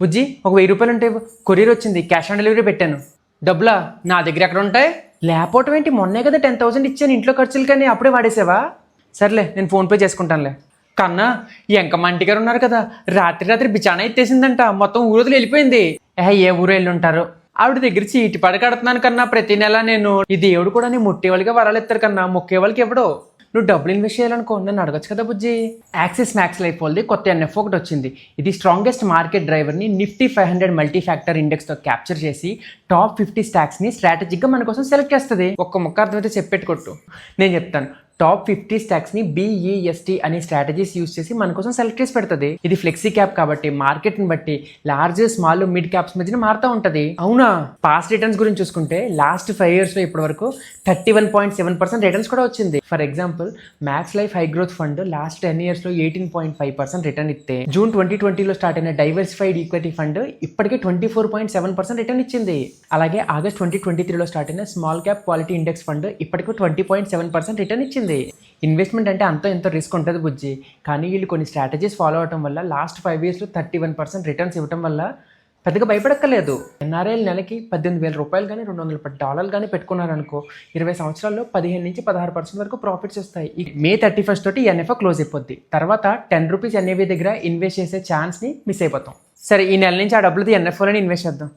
బుజ్జి ఒక 1000 రూపాయలు ఉంటే కొరియర్ వచ్చింది, క్యాష్ ఆన్ డెలివరీ పెట్టాను. డబ్బులా నా దగ్గర ఎక్కడ ఉంటాయి? లేకపోవటం ఏంటి, మొన్నే కదా 10,000 ఇచ్చాను ఇంట్లో ఖర్చులు, కానీ అప్పుడే వాడేసావా? సర్లే నేను ఫోన్పే చేసుకుంటానులే. కన్నా ఎంకమంటి గారు ఉన్నారు కదా, రాత్రి బిచానా ఎత్తేసిందంట, మొత్తం ఊరోజులు వెళ్ళిపోయింది. ఏ ఊరు వెళ్ళి ఉంటారు? ఆవిడ దగ్గర చీటి పడి కడుతున్నాను కన్నా ప్రతి నెల నేను. ఈ దేవుడు కూడా నీ ముట్టేవాళ్ళకి వరాలు ఇస్తారు కన్నా, మొక్కే వాళ్ళకి ఎవడో. నువ్వు డబ్బులు ఇన్వెస్ట్ చేయాలనుకో నన్ను అడగచ్చు కదా బుజ్జి. యాక్సిస్ మ్యాక్స్ లైఫ్ వాళ్ళది కొత్త ఎన్ఎఫ్ ఒకటి వచ్చింది. ఇది స్ట్రాంగెస్ట్ మార్కెట్ డ్రైవర్ని నిఫ్టీ 500 మల్టీ ఫ్యాక్టర్ ఇండెక్స్తో క్యాప్చర్ చేసి టాప్ 50 స్టాక్స్ని స్ట్రాటజిక్గా మన కోసం సెలెక్ట్ చేస్తుంది. ఒక్క ముక్క అర్థమైతే చెప్పెట్టుకొట్టు, నేను చెప్తాను. టాప్ 50 స్టాక్స్ని BEST అనే స్ట్రాటజీస్ యూస్ చేసి మన కోసం సెలెక్ట్ చేసి పెడుతుంది. ఇది ఫ్లెక్సీ క్యాప్ కాబట్టి మార్కెట్ని బట్టి లార్జ్, స్మాల్, మిడ్ క్యాప్స్ మధ్యన మారుతూ ఉంటుంది. అవునా? పాస్ట్ రిటర్న్స్ గురించి చూసుకుంటే లాస్ట్ 5 yearsలో ఇప్పటి వరకు 31.7% రిటర్న్స్ కూడా వచ్చింది. For example max life high growth fund last 10 yearsలో 18.5% return ఇస్తే, జూన్ 2020లో స్టార్ట్ అయిన డైవర్సిఫైడ్ ఈక్విటీ ఫండ్ ఇప్పటికే 24.7% రిటర్న్ ఇచ్చింది. అలాగే ఆగస్ట్ 2023లో స్టార్ట్ అయిన small cap quality index fund ఇప్పటికే 20.7% రిటర్న్ ఇచ్చింది. ఇన్వెస్ట్మెంట్ అంటే అంతో ఎంతో రిస్క్ ఉంటుంది బుజ్జి, కానీ వీళ్ళు కొన్ని స్ట్రాటజీస్ ఫాలో అవడం వల్ల లాస్ట్ 5 yearsలో 31% రిటర్న్స్ ఇవ్వడం వల్ల పెద్దగా భయపడక్కర్లేదు. ఎన్ఆర్ఐలు నెలకి 18,000 రూపాయలు కానీ $210 కానీ పెట్టుకున్నారనుకో, 20 సంవత్సరాల్లో 15 నుంచి 16% వరకు ప్రాఫిట్స్ వస్తాయి. మే 31 తోటి ఎన్ఎఫ్ఓ క్లోజ్ అయిపోద్ది. తర్వాత 10 రూపీస్ ఎన్ఏవి దగ్గర ఇన్వెస్ట్ చేసే ఛాన్స్ని మిస్ అయిపోతాం. సరే, ఈ నెల నుంచి ఆ డబ్బులది ఎన్ఎఫ్ఓలని ఇన్వెస్ట్ చేద్దాం.